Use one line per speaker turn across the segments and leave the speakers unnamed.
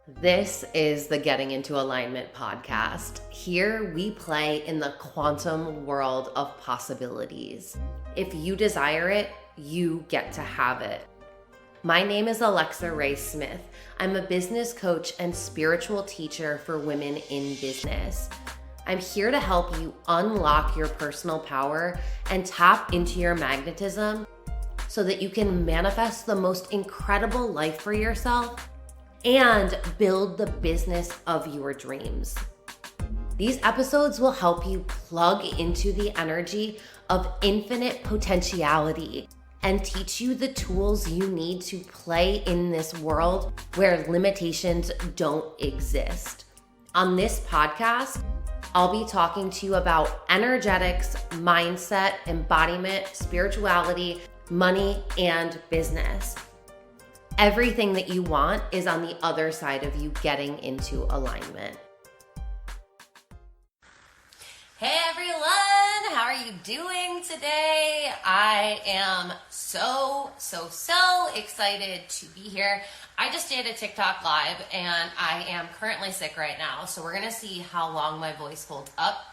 This is the Getting Into Alignment podcast. Here we play in the quantum world of possibilities. If you desire it, you get to have it. My name is Alexa Ray Smith. I'm a business coach and spiritual teacher for women in business. I'm here to help you unlock your personal power and tap into your magnetism so that you can manifest the most incredible life for yourself and build the business of your dreams. These episodes will help you plug into the energy of infinite potentiality and teach you the tools you need to play in this world where limitations don't exist. On this podcast, I'll be talking to you about energetics, mindset, embodiment, spirituality, money, and business. Everything that you want is on the other side of you getting into alignment. Hey everyone, how are you doing today? I am so excited to be here. I just did a TikTok live and I am currently sick right now, so we're gonna see how long my voice holds up.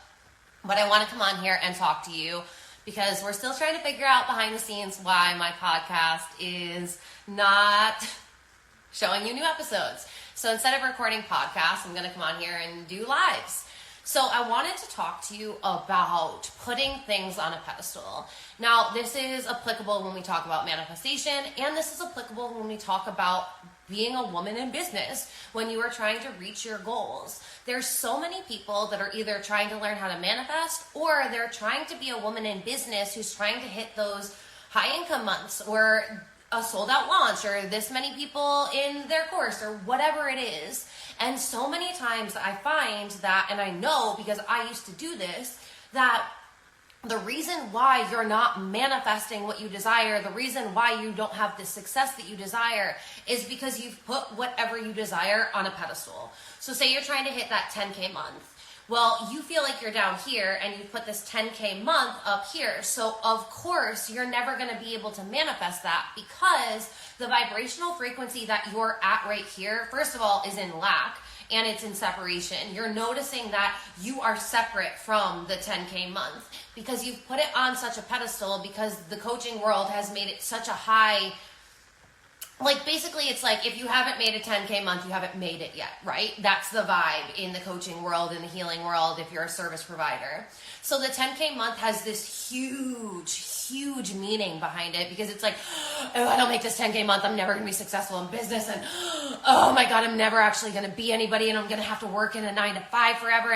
But I wanna come on here and talk to you because we're still trying to figure out behind the scenes why my podcast is not showing you new episodes. So instead of recording podcasts, I'm going to come on here and do lives. So I wanted to talk to you about putting things on a pedestal. Now, this is applicable when we talk about manifestation, and this is applicable when we talk about being a woman in business, when you are trying to reach your goals. There's so many people that are either trying to learn how to manifest, or they're trying to be a woman in business who's trying to hit those high income months, or a sold out launch, or this many people in their course, or whatever it is. And so many times I find that, and I know because I used to do this, that the reason why you're not manifesting what you desire, the reason why you don't have the success that you desire, is because you've put whatever you desire on a pedestal. So say you're trying to hit that 10K month. Well, you feel like you're down here and you put this 10K month up here. So of course, you're never going to be able to manifest that because the vibrational frequency that you're at right here, first of all, is in lack and it's in separation. You're noticing that you are separate from the 10K month because you've put it on such a pedestal because the coaching world has made it such a high. Like basically it's like if you haven't made a 10K month, you haven't made it yet, right? That's the vibe in the coaching world, in the healing world, if you're a service provider. So the 10K month has this huge meaning behind it because it's like, oh, I don't make this 10K month, I'm never gonna be successful in business, and oh my God, I'm never actually gonna be anybody, and I'm gonna have to work in a 9-to-5 forever,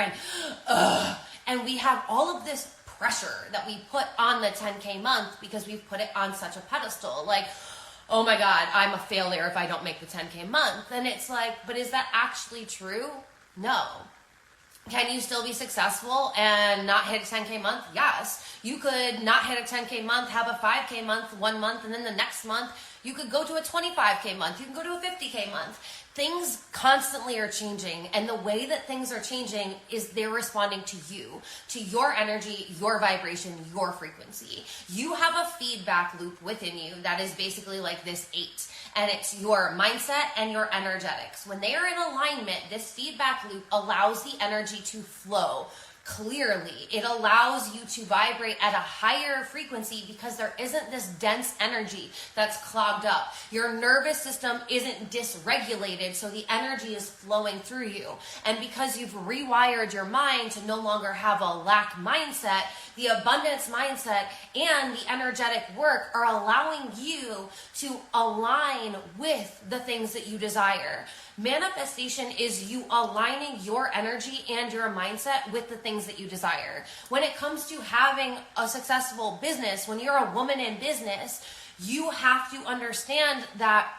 and we have all of this pressure that we put on the 10K month because we've put it on such a pedestal. Like, oh my God, I'm a failure if I don't make the 10K month. And it's like, but is that actually true? No. Can you still be successful and not hit a 10K month? Yes. You could not hit a 10K month, have a 5K month 1 month, and then the next month you could go to a 25K month. You can go to a 50K month. Things constantly are changing, and the way that things are changing is they're responding to you, to your energy, your vibration, your frequency. You have a feedback loop within you that is basically like this 8, and it's your mindset and your energetics. When they are in alignment, this feedback loop allows the energy to flow clearly. It allows you to vibrate at a higher frequency because there isn't this dense energy that's clogged up. Your nervous system isn't dysregulated, so the energy is flowing through you. And because you've rewired your mind to no longer have a lack mindset, the abundance mindset and the energetic work are allowing you to align with the things that you desire. Manifestation is you aligning your energy and your mindset with the things that you desire. When it comes to having a successful business, when you're a woman in business, you have to understand that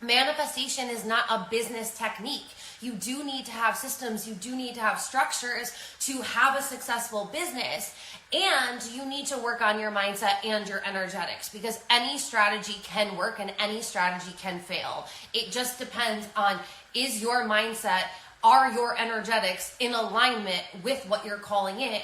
manifestation is not a business technique. You do need to have systems, you do need to have structures to have a successful business, and you need to work on your mindset and your energetics because any strategy can work and any strategy can fail. It just depends on, is your mindset, are your energetics in alignment with what you're calling in?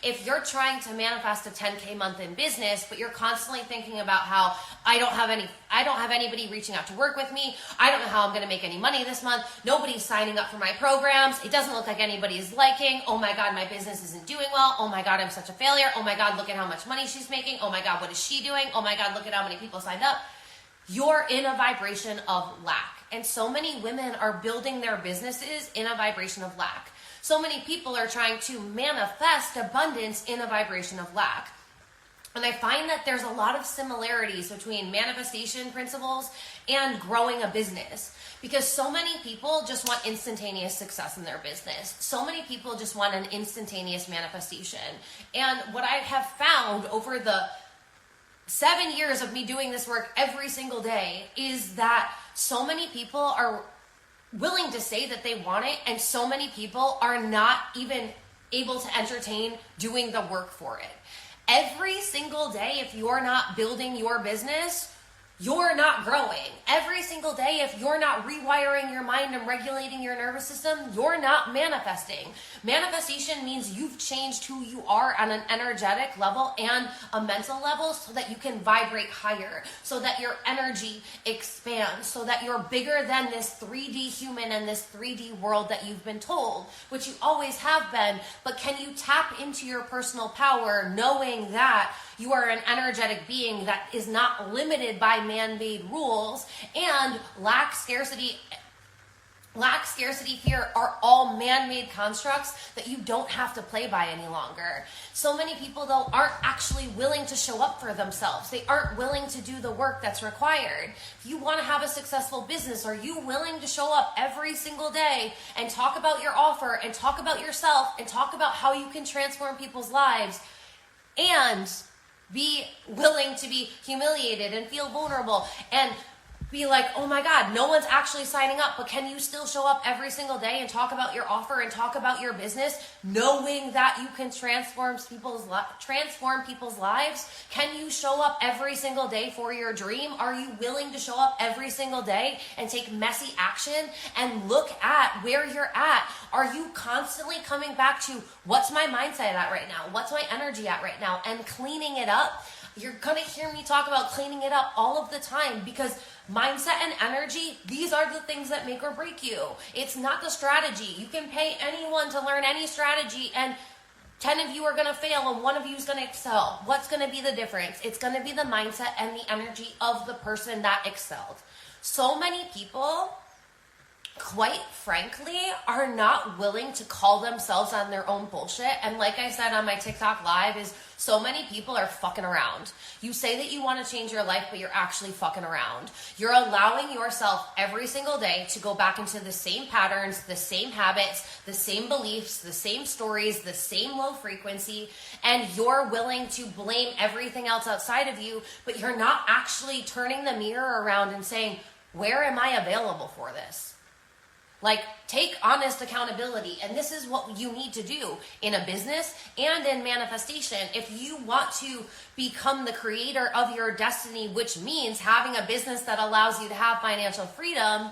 If you're trying to manifest a 10K month in business, but you're constantly thinking about how I don't have anybody reaching out to work with me. I don't know how I'm going to make any money this month. Nobody's signing up for my programs. It doesn't look like anybody is liking. Oh my God, my business isn't doing well. Oh my God, I'm such a failure. Oh my God, look at how much money she's making. Oh my God, what is she doing? Oh my God, look at how many people signed up. You're in a vibration of lack. And so many women are building their businesses in a vibration of lack. So many people are trying to manifest abundance in a vibration of lack. And I find that there's a lot of similarities between manifestation principles and growing a business, because so many people just want instantaneous success in their business. So many people just want an instantaneous manifestation. And what I have found over the 7 years of me doing this work every single day is that so many people are willing to say that they want it, and so many people are not even able to entertain doing the work for it. Every single day, if you're not building your business, you're not growing. Every single day, if you're not rewiring your mind and regulating your nervous system, you're not manifesting. Manifestation means you've changed who you are on an energetic level and a mental level so that you can vibrate higher, so that your energy expands, so that you're bigger than this 3D human and this 3D world that you've been told, which you always have been. But can you tap into your personal power knowing that you are an energetic being that is not limited by man-made rules, and lack, scarcity, fear are all man-made constructs that you don't have to play by any longer. So many people, though, aren't actually willing to show up for themselves. They aren't willing to do the work that's required. If you want to have a successful business, are you willing to show up every single day and talk about your offer and talk about yourself and talk about how you can transform people's lives and be willing to be humiliated and feel vulnerable and be like, oh my God, no one's actually signing up, but can you still show up every single day and talk about your offer and talk about your business, knowing that you can transform people's lives? Can you show up every single day for your dream? Are you willing to show up every single day and take messy action and look at where you're at? Are you constantly coming back to what's my mindset at right now? What's my energy at right now? And cleaning it up? You're going to hear me talk about cleaning it up all of the time, because mindset and energy, these are the things that make or break you. It's not the strategy. You can pay anyone to learn any strategy, and 10 of you are going to fail and 1 of you is going to excel. What's going to be the difference? It's going to be the mindset and the energy of the person that excelled. So many people, quite frankly, are not willing to call themselves on their own bullshit. And like I said on my TikTok live, is so many people are fucking around. You say that you want to change your life, but you're actually fucking around. You're allowing yourself every single day to go back into the same patterns, the same habits, the same beliefs, the same stories, the same low frequency, and you're willing to blame everything else outside of you, but you're not actually turning the mirror around and saying, where am I available for this? Like, take honest accountability. And this is what you need to do in a business and in manifestation. If you want to become the creator of your destiny, which means having a business that allows you to have financial freedom,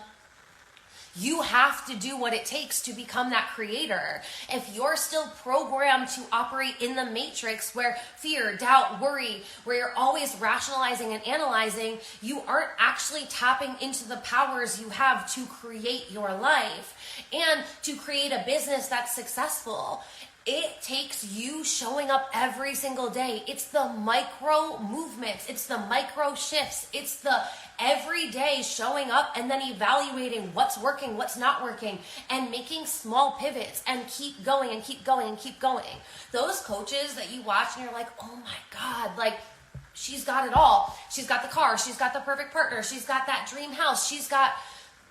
you have to do what it takes to become that creator. If you're still programmed to operate in the matrix where fear, doubt, worry, where you're always rationalizing and analyzing, you aren't actually tapping into the powers you have to create your life and to create a business that's successful. It takes you showing up every single day. It's the micro movements. It's the micro shifts. It's the everyday showing up and then evaluating what's working, what's not working, and making small pivots and keep going and keep going and keep going. Those coaches that you watch and you're like, oh my God, like, she's got it all. She's got the car. She's got the perfect partner. She's got that dream house. She's got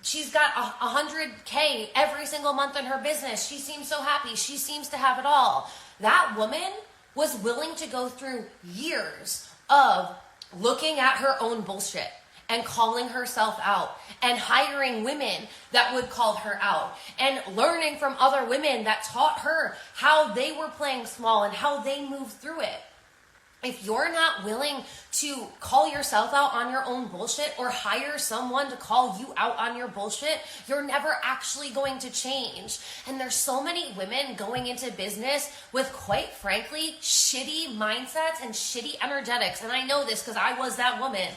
100K every single month in her business. She seems so happy. She seems to have it all. That woman was willing to go through years of looking at her own bullshit and calling herself out and hiring women that would call her out and learning from other women that taught her how they were playing small and how they moved through it. If you're not willing to call yourself out on your own bullshit or hire someone to call you out on your bullshit, you're never actually going to change. And there's so many women going into business with, quite frankly, shitty mindsets and shitty energetics. And I know this because I was that woman.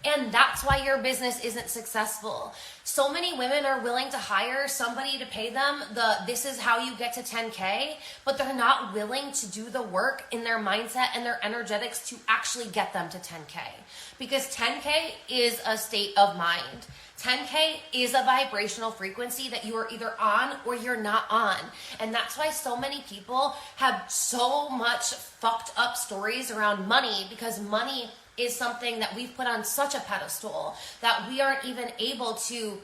And that's why your business isn't successful. So many women are willing to hire somebody to pay them this is how you get to 10K, but they're not willing to do the work in their mindset and their energetics to actually get them to 10K. Because 10K is a state of mind. 10K is a vibrational frequency that you are either on or you're not on. And that's why so many people have so much fucked up stories around money, because money is something that we've put on such a pedestal that we aren't even able to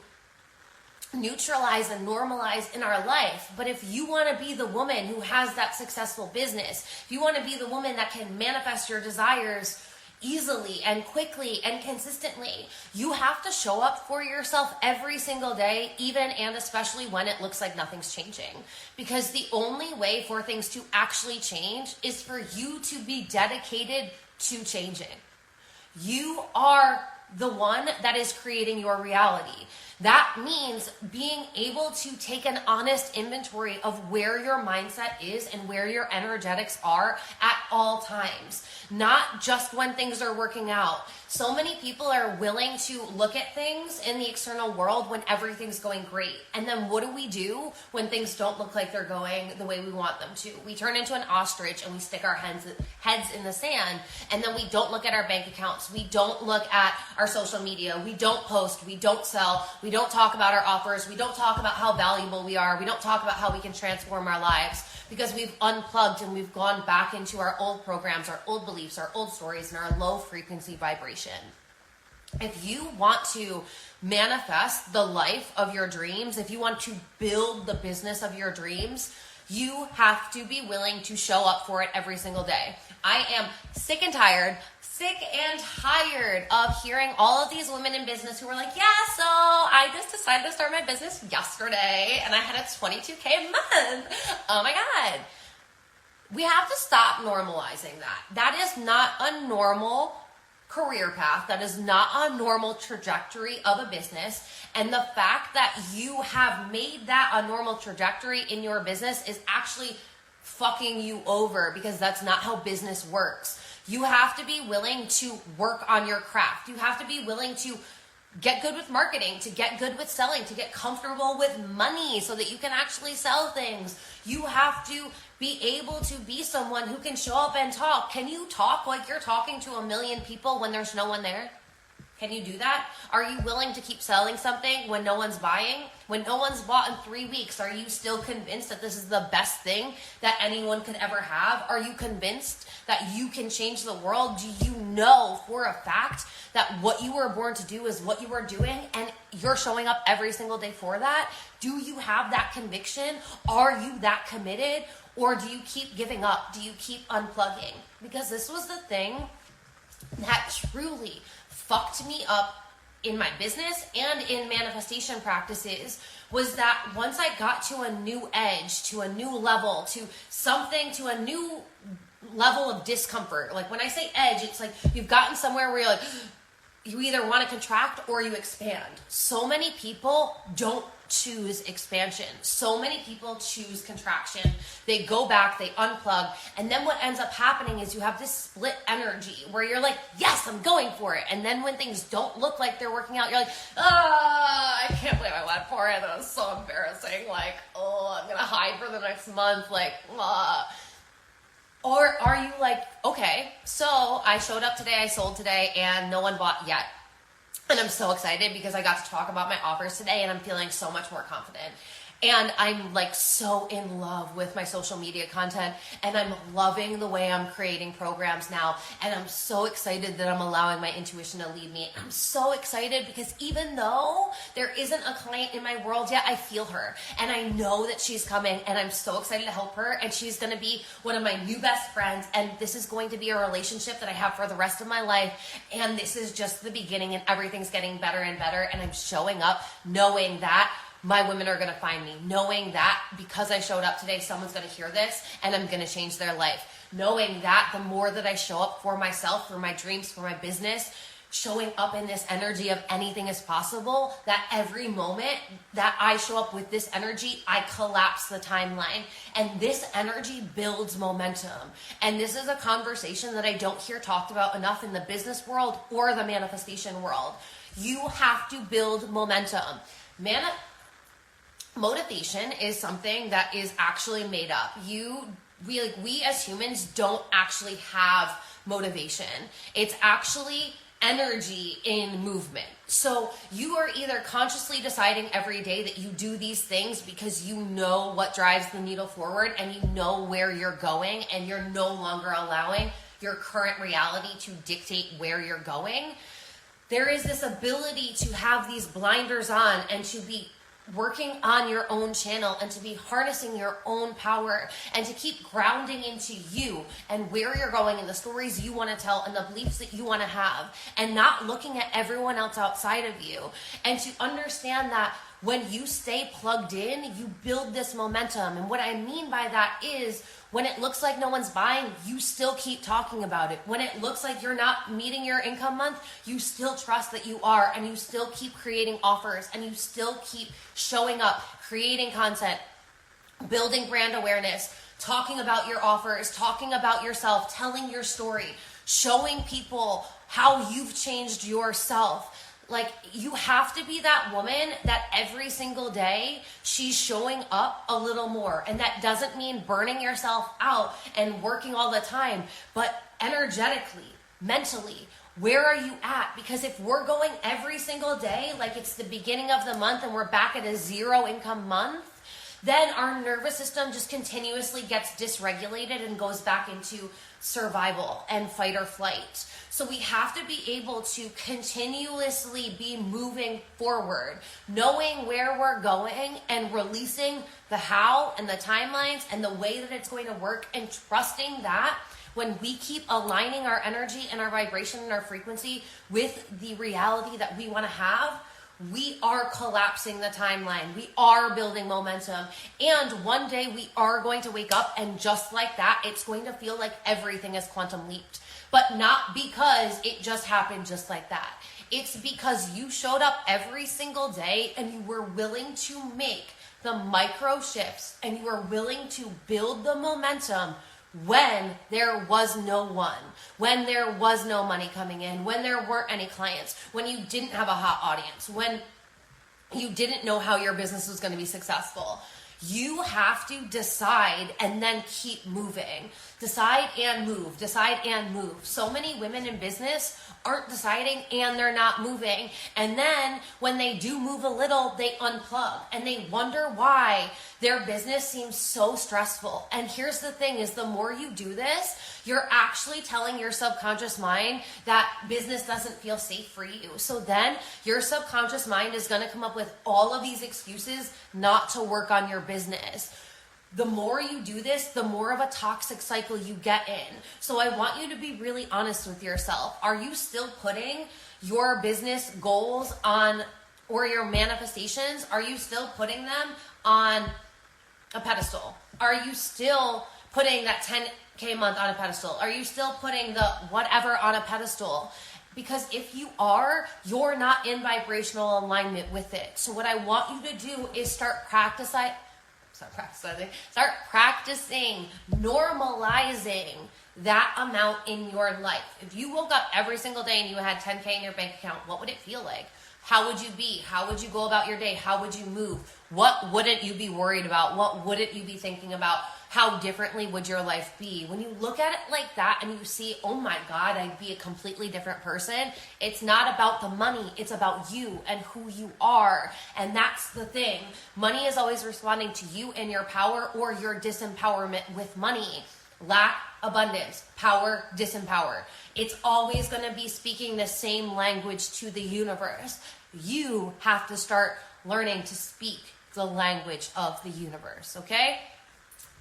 neutralize and normalize in our life. But if you want to be the woman who has that successful business, if you want to be the woman that can manifest your desires easily and quickly and consistently, you have to show up for yourself every single day, even and especially when it looks like nothing's changing. Because the only way for things to actually change is for you to be dedicated to changing. You are the one that is creating your reality. That means being able to take an honest inventory of where your mindset is and where your energetics are at all times, not just when things are working out. So many people are willing to look at things in the external world when everything's going great. And then what do when things don't look like they're going the way we want them to? We turn into an ostrich and we stick our heads in the sand, and then we don't look at our bank accounts. We don't look at our social media. We don't post. We don't sell. We don't talk about our offers. We don't talk about how valuable we are. We don't talk about how we can transform our lives, because we've unplugged and we've gone back into our old programs, our old beliefs, our old stories, and our low frequency vibration. If you want to manifest the life of your dreams, if you want to build the business of your dreams, you have to be willing to show up for it every single day. I am sick and tired of hearing all of these women in business who are like, yeah, so I just decided to start my business yesterday and I had a 22K a month. Oh my God. We have to stop normalizing that. That is not a normal career path. That is not a normal trajectory of a business. And the fact that you have made that a normal trajectory in your business is actually fucking you over, because that's not how business works. You have to be willing to work on your craft. You have to be willing to get good with marketing, to get good with selling, to get comfortable with money so that you can actually sell things. You have to be able to be someone who can show up and talk. Can you talk like you're talking to a million people when there's no one there? Can you do that? Are you willing to keep selling something when no one's buying? When no one's bought in 3 weeks, are you still convinced that this is the best thing that anyone could ever have? Are you convinced that you can change the world? Do you know for a fact that what you were born to do is what you are doing and you're showing up every single day for that? Do you have that conviction? Are you that committed? Or do you keep giving up? Do you keep unplugging? Because this was the thing that truly fucked me up in my business and in manifestation practices, was that once I got to a new edge, to a new level, to something, to a new level of discomfort. Like when I say edge, it's like you've gotten somewhere where you're like, you either want to contract or you expand. So many people don't choose expansion. So many people choose contraction. They go back, they unplug, and then what ends up happening is you have this split energy where you're like, yes, I'm going for it. And then when things don't look like they're working out, you're like, I can't believe I went for it. That was so embarrassing. Like, I'm going to hide for the next month. Like, Or are you like, okay, so I showed up today, I sold today, and no one bought yet. And I'm so excited because I got to talk about my offers today and I'm feeling so much more confident. And I'm like so in love with my social media content, and I'm loving the way I'm creating programs now. And I'm so excited that I'm allowing my intuition to lead me. I'm so excited because even though there isn't a client in my world yet, I feel her and I know that she's coming, and I'm so excited to help her. And she's going to be one of my new best friends. And this is going to be a relationship that I have for the rest of my life. And this is just the beginning, and everything's getting better and better. And I'm showing up knowing that my women are going to find me, knowing that because I showed up today, someone's going to hear this and I'm going to change their life. knowing that the more that I show up for myself, for my dreams, for my business, showing up in this energy of anything is possible, that every moment that I show up with this energy, I collapse the timeline. And this energy builds momentum. And this is a conversation that I don't hear talked about enough in the business world or the manifestation world. You have to build momentum. Motivation is something that is actually made up. We as humans don't actually have motivation. It's actually energy in movement. So you are either consciously deciding every day that you do these things because you know what drives the needle forward and you know where you're going, and you're no longer allowing your current reality to dictate where you're going. There is this ability to have these blinders on and to be working on your own channel and to be harnessing your own power and to keep grounding into you and where you're going and the stories you want to tell and the beliefs that you want to have, and not looking at everyone else outside of you, and to understand that when you stay plugged in, you build this momentum. And what I mean by that is, when it looks like no one's buying, you still keep talking about it. When it looks like you're not meeting your income month, you still trust that you are, and you still keep creating offers, and you still keep showing up, creating content, building brand awareness, talking about your offers, talking about yourself, telling your story, showing people how you've changed yourself. Like, you have to be that woman that every single day she's showing up a little more. And that doesn't mean burning yourself out and working all the time, but energetically, mentally, where are you at? Because if we're going every single day like it's the beginning of the month and we're back at a 0 income month, then our nervous system just continuously gets dysregulated and goes back into survival and fight or flight. So we have to be able to continuously be moving forward, knowing where we're going and releasing the how and the timelines and the way that it's going to work, and trusting that when we keep aligning our energy and our vibration and our frequency with the reality that we want to have, we are collapsing the timeline. We are building momentum. And one day we are going to wake up, and just like that, it's going to feel like everything is quantum leaped. But not because it just happened just like that. It's because you showed up every single day and you were willing to make the micro shifts, and you were willing to build the momentum when there was no one, when there was no money coming in, when there weren't any clients, when you didn't have a hot audience, when you didn't know how your business was going to be successful. You have to decide and then keep moving. Decide and move. Decide and move. So many women in business aren't deciding and they're not moving. And then when they do move a little, they unplug and they wonder why their business seems so stressful. And here's the thing is, the more you do this, you're actually telling your subconscious mind that business doesn't feel safe for you. So then your subconscious mind is going to come up with all of these excuses not to work on your business. The more you do this, the more of a toxic cycle you get in. So I want you to be really honest with yourself. Are you still putting your business goals on, or your manifestations, are you still putting them on a pedestal? Are you still putting that 10K month on a pedestal? Are you still putting the whatever on a pedestal? Because if you are, you're not in vibrational alignment with it. So what I want you to do is start practicing, normalizing that amount in your life. If you woke up every single day and you had 10K in your bank account, what would it feel like? How would you be? How would you go about your day? How would you move? What wouldn't you be worried about? What wouldn't you be thinking about? How differently would your life be? When you look at it like that and you see, oh my God, I'd be a completely different person. It's not about the money. It's about you and who you are. And that's the thing. Money is always responding to you and your power or your disempowerment with money. Lack, abundance, power, disempower. It's always going to be speaking the same language to the universe. You have to start learning to speak the language of the universe, okay?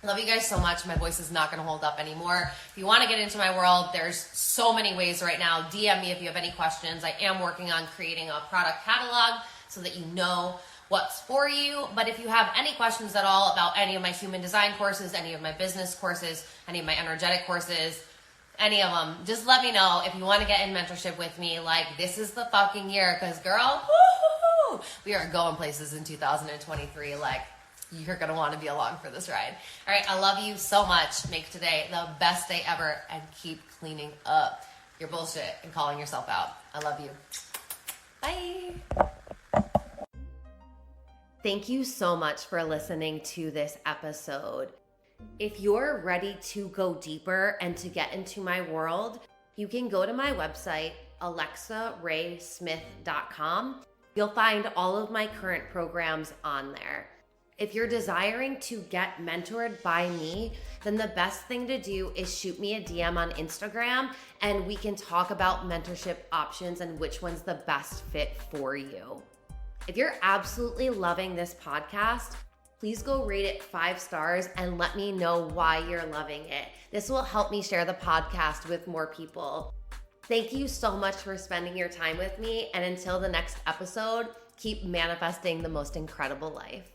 Love you guys so much. My voice is not going to hold up anymore. If you want to get into my world, there's so many ways right now. DM me if you have any questions. I am working on creating a product catalog so that you know what's for you. But if you have any questions at all about any of my human design courses, any of my business courses, any of my energetic courses, any of them, just let me know. If you want to get in mentorship with me, like, this is the fucking year, because girl, woo-hoo-hoo, we are going places in 2023. Like, you're going to want to be along for this ride. All right, I love you so much. Make today the best day ever, and keep cleaning up your bullshit and calling yourself out. I love you. Bye. Thank you so much for listening to this episode. If you're ready to go deeper and to get into my world, you can go to my website, alexaraysmith.com. You'll find all of my current programs on there. If you're desiring to get mentored by me, then the best thing to do is shoot me a DM on Instagram, and we can talk about mentorship options and which one's the best fit for you. If you're absolutely loving this podcast, please go rate it 5 stars and let me know why you're loving it. This will help me share the podcast with more people. Thank you so much for spending your time with me, and until the next episode, keep manifesting the most incredible life.